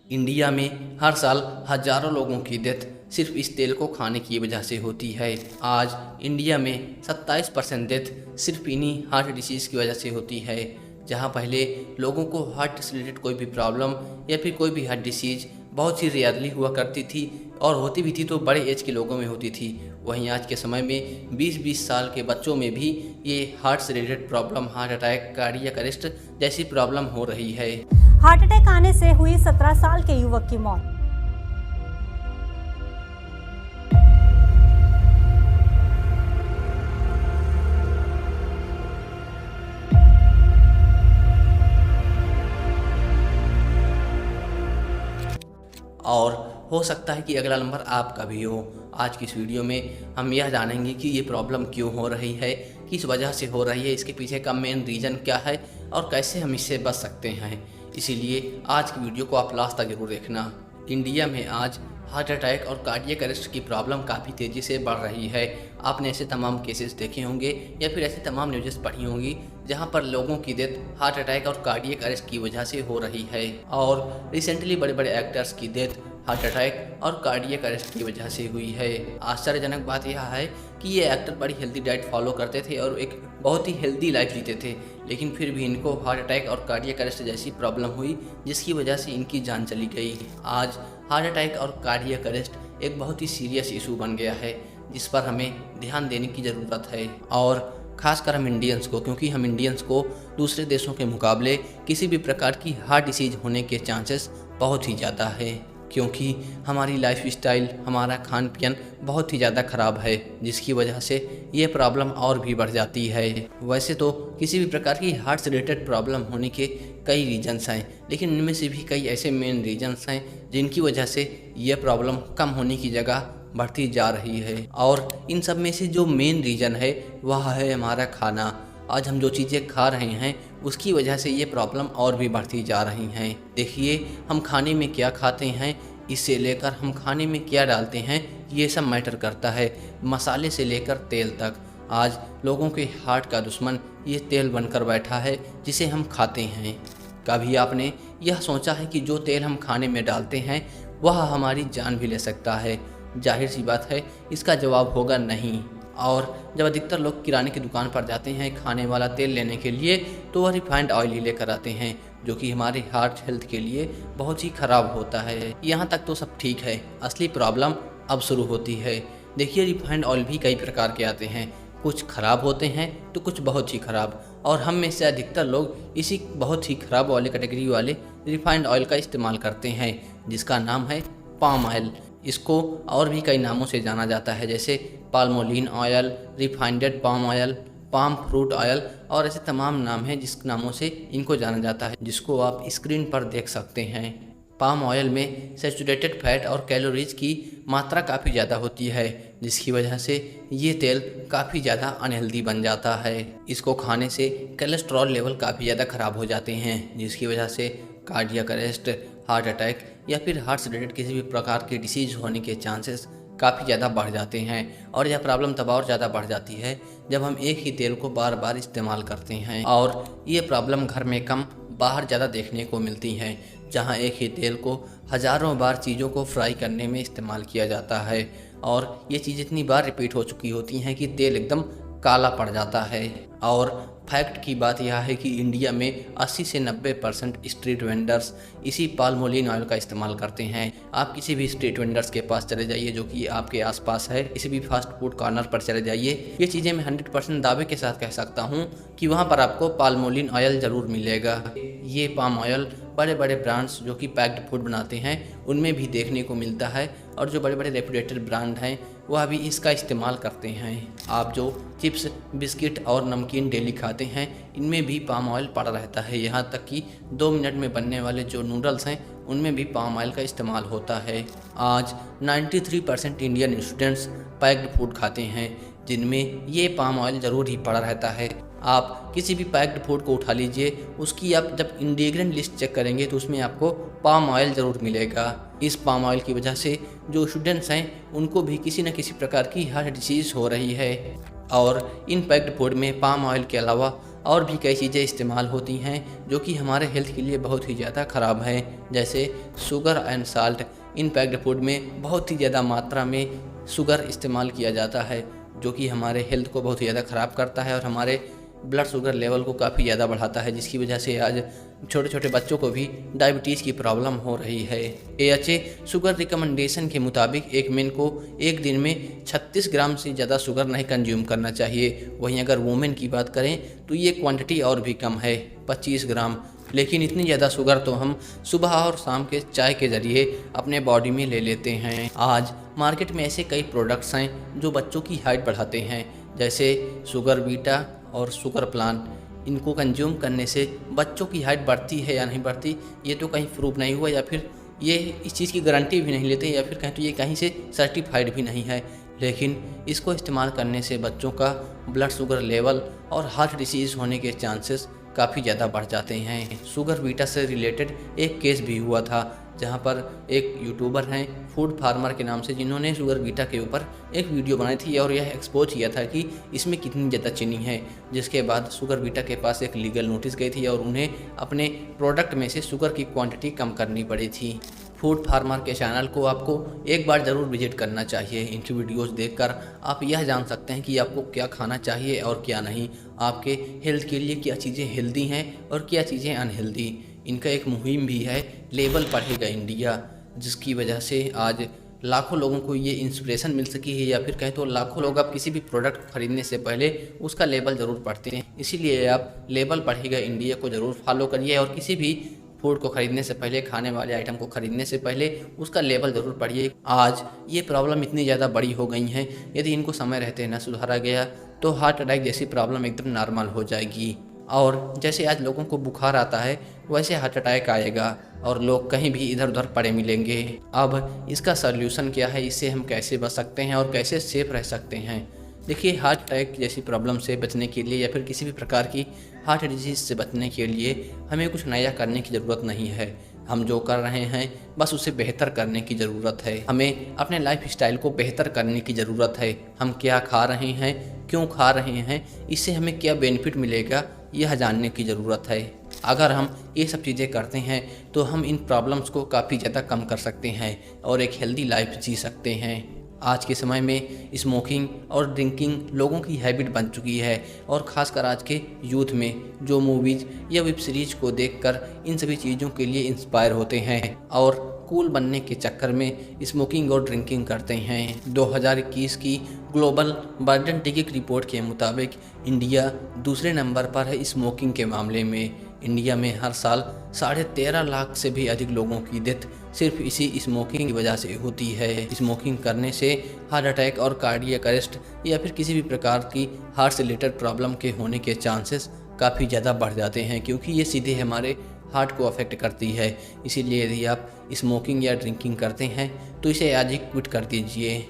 India में हर साल हजारों लोगों की डेथ सिर्फ इस तेल को खाने की वजह से होती है। आज इंडिया में 27% डेथ सिर्फ इन्हीं हार्ट डिसीज़ की वजह से होती है। जहां पहले लोगों को हार्ट से रिलेटेड कोई भी प्रॉब्लम या फिर कोई भी हार्ट डिसीज़ बहुत ही रेयरली हुआ करती थी, और होती भी थी तो बड़े एज के लोगों में होती थी। वहीं आज के समय में 20-20 साल के बच्चों में भी ये हार्ट से related problem, heart attack, cardiac arrest जैसी प्रॉब्लम हो रही है। हार्ट अटैक आने से हुई 17 साल के युवक की मौत। और हो सकता है कि अगला नंबर आपका भी हो। आज की इस वीडियो में हम यह जानेंगे कि ये प्रॉब्लम क्यों हो रही है, किस वजह से हो रही है, इसके पीछे का मेन रीज़न क्या है और कैसे हम इससे बच सकते हैं। इसीलिए आज की वीडियो को आप लास्ट तक जरूर देखना। इंडिया में आज हार्ट अटैक और कार्डियक अरेस्ट की प्रॉब्लम काफ़ी तेज़ी से बढ़ रही है। आपने ऐसे तमाम केसेस देखे होंगे या फिर ऐसी तमाम न्यूज़ेस पढ़ी होंगी जहां पर लोगों की डेथ हार्ट अटैक और कार्डियक अरेस्ट की वजह से हो रही है। और रिसेंटली बड़े बड़े एक्टर्स की डेथ हार्ट अटैक और कार्डियक अरेस्ट की वजह से हुई है। आश्चर्यजनक बात यह है कि ये एक्टर बड़ी हेल्दी डाइट फॉलो करते थे और एक बहुत ही हेल्दी लाइफ जीते थे, लेकिन फिर भी इनको हार्ट अटैक और कार्डियक अरेस्ट जैसी प्रॉब्लम हुई जिसकी वजह से इनकी जान चली गई। आज हार्ट अटैक और कार्डियक अरेस्ट एक बहुत ही सीरियस इशू बन गया है जिस पर हमें ध्यान देने की ज़रूरत है, और खासकर हम इंडियंस को, क्योंकि हम इंडियंस को दूसरे देशों के मुकाबले किसी भी प्रकार की हार्ट डिसीज होने के चांसेस बहुत ही ज़्यादा है, क्योंकि हमारी लाइफ स्टाइल, हमारा खान पीन बहुत ही ज़्यादा ख़राब है जिसकी वजह से ये प्रॉब्लम और भी बढ़ जाती है। वैसे तो किसी भी प्रकार की हार्ट से रिलेटेड प्रॉब्लम होने के कई रीजन्स हैं, लेकिन इनमें से भी कई ऐसे मेन रीजन्स हैं जिनकी वजह से ये प्रॉब्लम कम होने की जगह बढ़ती जा रही है। और इन सब में से जो मेन रीज़न है वह है हमारा खाना। आज हम जो चीज़ें खा रहे हैं उसकी वजह से ये प्रॉब्लम और भी बढ़ती जा रही हैं। देखिए, हम खाने में क्या खाते हैं इससे लेकर हम खाने में क्या डालते हैं ये सब मैटर करता है, मसाले से लेकर तेल तक। आज लोगों के हार्ट का दुश्मन ये तेल बनकर बैठा है जिसे हम खाते हैं। कभी आपने यह सोचा है कि जो तेल हम खाने में डालते हैं वह हमारी जान भी ले सकता है? जाहिर सी बात है इसका जवाब होगा नहीं। और जब अधिकतर लोग किराने की दुकान पर जाते हैं खाने वाला तेल लेने के लिए तो वह रिफाइंड ऑयल ही लेकर आते हैं, जो कि हमारे हार्ट हेल्थ के लिए बहुत ही ख़राब होता है। यहाँ तक तो सब ठीक है, असली प्रॉब्लम अब शुरू होती है। देखिए, रिफाइंड ऑयल भी कई प्रकार के आते हैं, कुछ ख़राब होते हैं तो कुछ बहुत ही ख़राब, और हम में से अधिकतर लोग इसी बहुत ही ख़राब वाले कैटेगरी वाले रिफाइंड ऑयल का इस्तेमाल करते हैं जिसका नाम है पाम ऑयल। इसको और भी कई नामों से जाना जाता है, जैसे palmolein oil, refined palm oil, palm fruit oil, और ऐसे तमाम नाम हैं जिस नामों से इनको जाना जाता है, जिसको आप स्क्रीन पर देख सकते हैं। पाम ऑयल में सैचुरेटेड फैट और कैलोरीज की मात्रा काफ़ी ज़्यादा होती है जिसकी वजह से ये तेल काफ़ी ज़्यादा अनहेल्दी बन जाता है। इसको खाने से कोलेस्ट्रॉल लेवल काफ़ी ज़्यादा ख़राब हो जाते हैं जिसकी वजह से कार्डियक अरेस्ट, हार्ट अटैक या फिर हार्ट से रिलेटेड किसी भी प्रकार की डिसीज़ होने के चांसेस काफ़ी ज़्यादा बढ़ जाते हैं। और यह प्रॉब्लम तब और ज़्यादा बढ़ जाती है जब हम एक ही तेल को बार बार इस्तेमाल करते हैं, और ये प्रॉब्लम घर में कम बाहर ज़्यादा देखने को मिलती हैं, जहां एक ही तेल को हज़ारों बार चीज़ों को फ्राई करने में इस्तेमाल किया जाता है, और ये चीज़ इतनी बार रिपीट हो चुकी होती हैं कि तेल एकदम काला पड़ जाता है। और फैक्ट की बात यह है कि इंडिया में 80 से 90% स्ट्रीट वेंडर्स इसी पाल्मोलिन ऑयल का इस्तेमाल करते हैं। आप किसी भी स्ट्रीट वेंडर्स के पास चले जाइए जो कि आपके आसपास है, किसी भी फास्ट फूड कॉर्नर पर चले जाइए, ये चीज़ें मैं 100% दावे के साथ कह सकता हूँ कि वहाँ पर आपको पाल्मोलिन ऑयल ज़रूर मिलेगा। ये पाम ऑयल बड़े बड़े ब्रांड्स जो कि पैक्ड फूड बनाते हैं उनमें भी देखने को मिलता है, और जो बड़े बड़े रेपुटेड ब्रांड हैं वह भी इसका इस्तेमाल करते हैं। आप जो चिप्स, बिस्किट और नमकीन डेली खाते हैं इनमें भी पाम ऑयल पड़ा रहता है। यहाँ तक कि 2 मिनट में बनने वाले जो नूडल्स हैं उनमें भी पाम ऑयल का इस्तेमाल होता है। आज 93% इंडियन स्टूडेंट्स पैक्ड फूड खाते हैं जिनमें ये पाम ऑयल ज़रूर ही पड़ा रहता है। आप किसी भी पैक्ड फूड को उठा लीजिए, उसकी आप जब इंग्रेडिएंट लिस्ट चेक करेंगे तो उसमें आपको पाम ऑयल ज़रूर मिलेगा। इस पाम ऑयल की वजह से जो स्टूडेंट्स हैं उनको भी किसी न किसी प्रकार की हार्ट डिसीज़ हो रही है, और इन पैक्ड फूड में पाम ऑयल के अलावा और भी कई चीज़ें इस्तेमाल होती हैं जो कि हमारे हेल्थ के लिए बहुत ही ज़्यादा ख़राब हैं, जैसे sugar and salt. In packed food में बहुत ही ज़्यादा मात्रा में शुगर इस्तेमाल किया जाता है जो कि हमारे हेल्थ को बहुत ही ज़्यादा ख़राब करता है और हमारे ब्लड शुगर लेवल को काफ़ी ज़्यादा बढ़ाता है, जिसकी वजह से आज छोटे छोटे बच्चों को भी डायबिटीज़ की प्रॉब्लम हो रही है। AHA शुगर रिकमेंडेशन के मुताबिक एक मेन को एक दिन में 36 ग्राम से ज़्यादा शुगर नहीं कंज्यूम करना चाहिए। वहीं अगर वुमेन की बात करें तो ये क्वांटिटी और भी कम है, 25 ग्राम। लेकिन इतनी ज़्यादा शुगर तो हम सुबह और शाम के चाय के ज़रिए अपने बॉडी में ले लेते हैं। आज मार्केट में ऐसे कई प्रोडक्ट्स हैं जो बच्चों की हाइट बढ़ाते हैं, जैसे शुगर बीटा और शुगर प्लान। इनको कंज्यूम करने से बच्चों की हाइट बढ़ती है या नहीं बढ़ती, ये तो कहीं प्रूव नहीं हुआ, या फिर ये इस चीज़ की गारंटी भी नहीं लेते, या फिर कहें तो ये कहीं से सर्टिफाइड भी नहीं है। लेकिन इसको इस्तेमाल करने से बच्चों का ब्लड शुगर लेवल और हार्ट डिसीज़ होने के चांसेस काफ़ी ज़्यादा बढ़ जाते हैं। शुगर बीटा से रिलेटेड एक केस भी हुआ था, जहां पर एक यूट्यूबर हैं फूड फार्मर के नाम से, जिन्होंने शुगर बीटा के ऊपर एक वीडियो बनाई थी और यह एक्सपोज किया था कि इसमें कितनी ज़्यादा चीनी है, जिसके बाद शुगर बीटा के पास एक लीगल नोटिस गई थी और उन्हें अपने प्रोडक्ट में से शुगर की क्वांटिटी कम करनी पड़ी थी। फूड फार्मर के चैनल को आपको एक बार ज़रूर विजिट करना चाहिए। इनकी वीडियोस देखकर आप यह जान सकते हैं कि आपको क्या खाना चाहिए और क्या नहीं, आपके हेल्थ के लिए क्या चीज़ें हेल्दी हैं और क्या चीज़ें अनहेल्दी। इनका एक मुहिम भी है लेबल पढ़ेगा इंडिया, जिसकी वजह से आज लाखों लोगों को ये इंस्पिरेशन मिल सकी है, या फिर कहें तो लाखों लोग आप किसी भी प्रोडक्ट खरीदने से पहले उसका लेबल ज़रूर पढ़ते हैं। इसीलिए आप लेबल पढ़ेगा इंडिया को ज़रूर फॉलो करिए और किसी भी फूड को खरीदने से पहले, खाने वाले आइटम को खरीदने से पहले उसका लेबल ज़रूर पढ़िए। आज ये प्रॉब्लम इतनी ज़्यादा बड़ी हो गई हैं, यदि इनको समय रहते न सुधारा गया तो हार्ट अटैक जैसी प्रॉब्लम एकदम नॉर्मल हो जाएगी। और जैसे आज लोगों को बुखार आता है वैसे हार्ट अटैक आएगा और लोग कहीं भी इधर उधर पड़े मिलेंगे। अब इसका सल्यूशन क्या है, इससे हम कैसे बच सकते हैं और कैसे सेफ रह सकते हैं? देखिए, हार्ट अटैक जैसी प्रॉब्लम से बचने के लिए या फिर किसी भी प्रकार की हार्ट डिजीज़ से बचने के लिए हमें कुछ नया करने की ज़रूरत नहीं है। हम जो कर रहे हैं बस उसे बेहतर करने की ज़रूरत है। हमें अपने लाइफ स्टाइल को बेहतर करने की ज़रूरत है। हम क्या खा रहे हैं, क्यों खा रहे हैं, इससे हमें क्या बेनिफिट मिलेगा, यह जानने की ज़रूरत है। अगर हम ये सब चीज़ें करते हैं तो हम इन प्रॉब्लम्स को काफ़ी ज़्यादा कम कर सकते हैं और एक हेल्दी लाइफ जी सकते हैं। आज के समय में स्मोकिंग और ड्रिंकिंग लोगों की हैबिट बन चुकी है और ख़ासकर आज के यूथ में जो मूवीज़ या वेब सीरीज़ को देखकर इन सभी चीज़ों के लिए इंस्पायर होते हैं और कूल बनने के चक्कर में स्मोकिंग और ड्रिंकिंग करते हैं। 2021 की ग्लोबल बर्डेंटिक रिपोर्ट के मुताबिक इंडिया दूसरे नंबर पर है स्मोकिंग के मामले में। इंडिया में हर साल 13.5 लाख से भी अधिक लोगों की डेथ सिर्फ इसी स्मोकिंग की वजह से होती है। स्मोकिंग करने से हार्ट अटैक और कार्डियक अरेस्ट या फिर किसी भी प्रकार की हार्ट से रिलेटेड प्रॉब्लम के होने के चांसेस काफ़ी ज़्यादा बढ़ जाते हैं, क्योंकि ये सीधे हमारे हार्ट को अफेक्ट करती है। इसीलिए यदि आप स्मोकिंग या ड्रिंकिंग करते हैं तो इसे आज ही क्विट कर दीजिए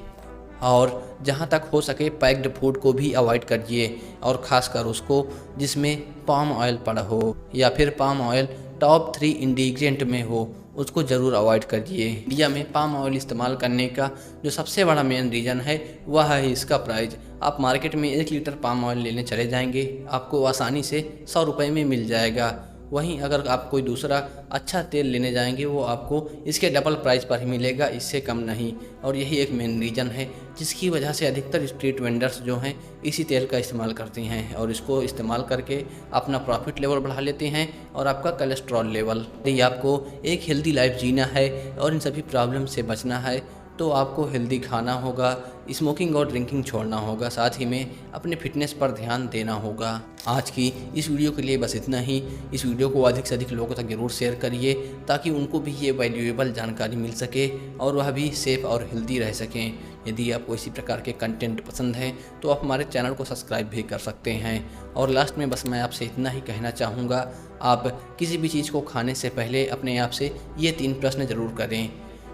और जहाँ तक हो सके पैक्ड फूड को भी अवॉइड करिए और ख़ासकर उसको जिसमें पाम ऑयल पड़ा हो या फिर पाम ऑयल टॉप 3 इंग्रेडिएंट में हो, उसको ज़रूर अवॉइड करिए। इंडिया में पाम ऑयल इस्तेमाल करने का जो सबसे बड़ा मेन रीज़न है वह है इसका प्राइस। आप मार्केट में 1 लीटर पाम ऑयल लेने चले जाएंगे, आपको आसानी से 100 रुपये में मिल जाएगा। वहीं अगर आप कोई दूसरा अच्छा तेल लेने जाएंगे वो आपको इसके डबल प्राइस पर ही मिलेगा, इससे कम नहीं। और यही एक मेन रीज़न है जिसकी वजह से अधिकतर स्ट्रीट वेंडर्स जो हैं इसी तेल का इस्तेमाल करते हैं और इसको इस्तेमाल करके अपना प्रॉफिट लेवल बढ़ा लेते हैं और आपका कोलेस्ट्रॉल लेवल। यदि आपको एक हेल्दी लाइफ जीना है और इन सभी प्रॉब्लम से बचना है तो आपको हेल्दी खाना होगा, स्मोकिंग और ड्रिंकिंग छोड़ना होगा, साथ ही में अपने फिटनेस पर ध्यान देना होगा। आज की इस वीडियो के लिए बस इतना ही। इस वीडियो को अधिक से अधिक लोगों तक जरूर शेयर करिए ताकि उनको भी ये वैल्यूएबल जानकारी मिल सके और वह भी सेफ़ और हेल्दी रह सकें। यदि आपको इसी प्रकार के कंटेंट पसंद है तो आप हमारे चैनल को सब्सक्राइब भी कर सकते हैं। और लास्ट में बस मैं आपसे इतना ही कहना चाहूँगा, आप किसी भी चीज़ को खाने से पहले अपने आप से ये 3 प्रश्न ज़रूर करें।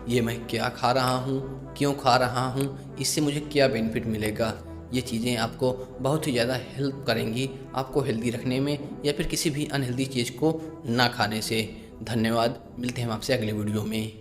ये मैं क्या खा रहा हूँ, क्यों खा रहा हूँ, इससे मुझे क्या बेनिफिट मिलेगा। ये चीज़ें आपको बहुत ही ज़्यादा हेल्प करेंगी आपको हेल्दी रखने में या फिर किसी भी अनहेल्दी चीज़ को ना खाने से। धन्यवाद, मिलते हैं हम आपसे अगले वीडियो में।